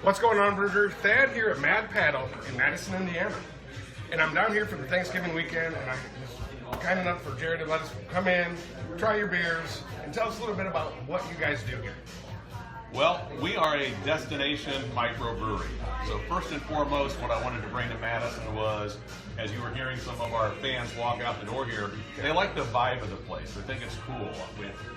What's going on, Bruiser? Thad here at Mad Paddle in Madison, Indiana. And I'm down here for the Thanksgiving weekend, and I was kind enough for Jared to let us come in, try your beers, and tell us a little bit about what you guys do here. Well, we are a destination microbrewery. So first and foremost, what I wanted to bring to Madison was, as you were hearing some of our fans walk out the door here, they like the vibe of the place. They think it's cool.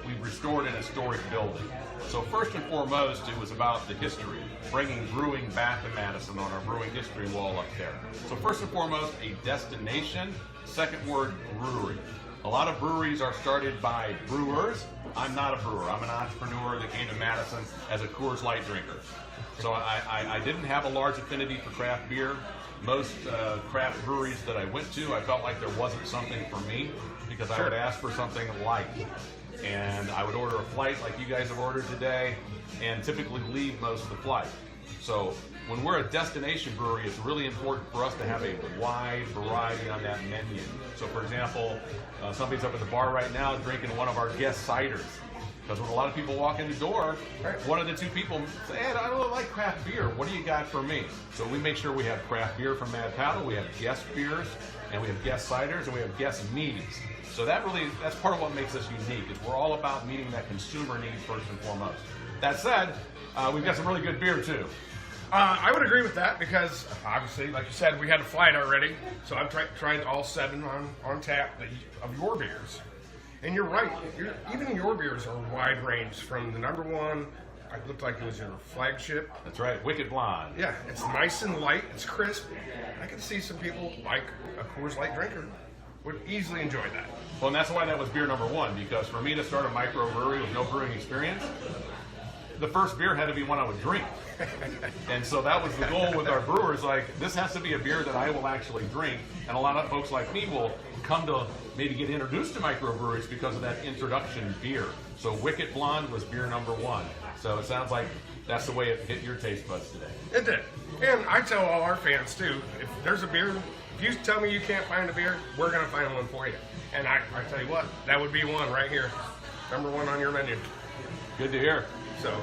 We've restored an historic building. So first and foremost, it was about the history, bringing brewing back to Madison on our brewing history wall up there. So first and foremost, a destination. Second word, brewery. A lot of breweries are started by brewers. I'm not a brewer. I'm an entrepreneur that came to Madison as a Coors Light drinker. So I didn't have a large affinity for craft beer. Most craft breweries that I went to, I felt like there wasn't something for me because I would ask for something light. And I would order a flight like you guys have ordered today and typically leave most of the flight. So when we're a destination brewery, it's really important for us to have a wide variety on that menu. So for example, somebody's up at the bar right now drinking one of our guest ciders. Because when a lot of people walk in the door, one of the two people say, hey, I don't really like craft beer. What do you got for me? So we make sure we have craft beer from Mad Paddle, we have guest beers, and we have guest ciders, and we have guest meadies. So that's part of what makes us unique, is we're all about meeting that consumer need first and foremost. That said, we've got some really good beer too. I would agree with that because, obviously, like you said, we had a flight already. So I've tried all 7 on tap of your beers. And you're right, even your beers are wide range from the number one, it looked like it was your flagship. That's right, Wicked Blonde. Yeah, it's nice and light, it's crisp. I can see some people, like a Coors Light drinker, would easily enjoy that. Well, and that's why that was beer number 1, because for me to start a microbrewery with no brewing experience, the first beer had to be one I would drink. And so that was the goal with our brewers, like, this has to be a beer that I will actually drink, and a lot of folks like me will come to maybe get introduced to microbreweries because of that introduction beer. So Wicked Blonde was beer number 1. So it sounds like that's the way it hit your taste buds today. It did. And I tell all our fans too, if there's a beer, if you tell me you can't find a beer, we're going to find one for you. And I tell you what, that would be one right here. Number 1 on your menu. Good to hear. So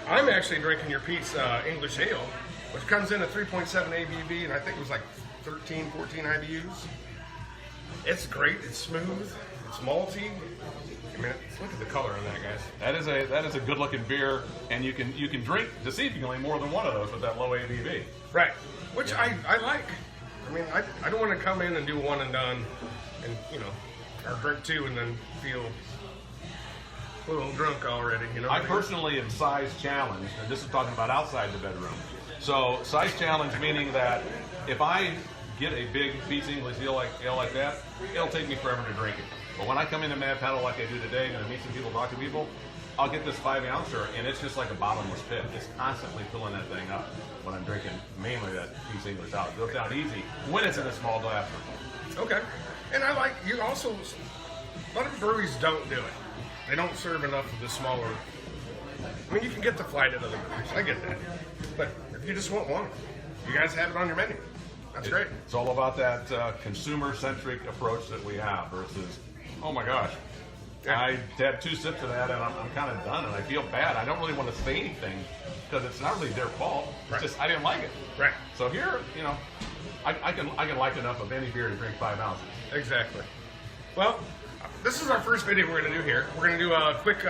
I'm actually drinking your Pete's English Ale, which comes in at 3.7 ABV, and I think it was like 13, 14 IBUs. It's great. It's smooth. It's malty. I mean, look at the color on that, guys. That is a good looking beer, and you can drink deceivingly more than one of those with that low ABV. Right, which I like. I mean, I don't want to come in and do one and done, and or drink 2 and then feel a little drunk already. I personally am size challenged, and this is talking about outside the bedroom. So size challenge meaning that if I get a big Pete's English ale like that, it'll take me forever to drink it. But when I come into Mad Paddle like I do today, and I meet some people, talk to people, I'll get this 5-ouncer, and it's just like a bottomless pit. It's constantly filling that thing up when I'm drinking mainly that Pete's English out. It goes down easy when it's in a small glass. Okay. And I like, you also, a lot of breweries don't do it. They don't serve enough of the smaller, I mean, you can get the flight at other breweries, I get that. But if you just want one, you guys have it on your menu. That's great. It's all about that consumer-centric approach that we have versus, oh my gosh, I had 2 sips of that and I'm kind of done and I feel bad. I don't really want to say anything because it's not really their fault. It's just I didn't like it. Right. So here, I can like enough of any beer to drink 5 ounces. Exactly. Well, this is our first video we're going to do here. We're going to do a quick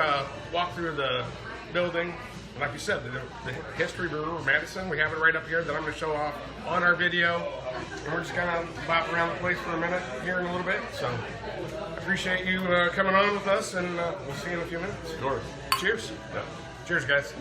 walk through the building. Like you said, the history brewer Madison, we have it right up here that I'm going to show off on our video. And we're just kind of bop around the place for a minute here in a little bit. So I appreciate you coming on with us, and we'll see you in a few minutes. Sure. Cheers. Yeah. Cheers, guys.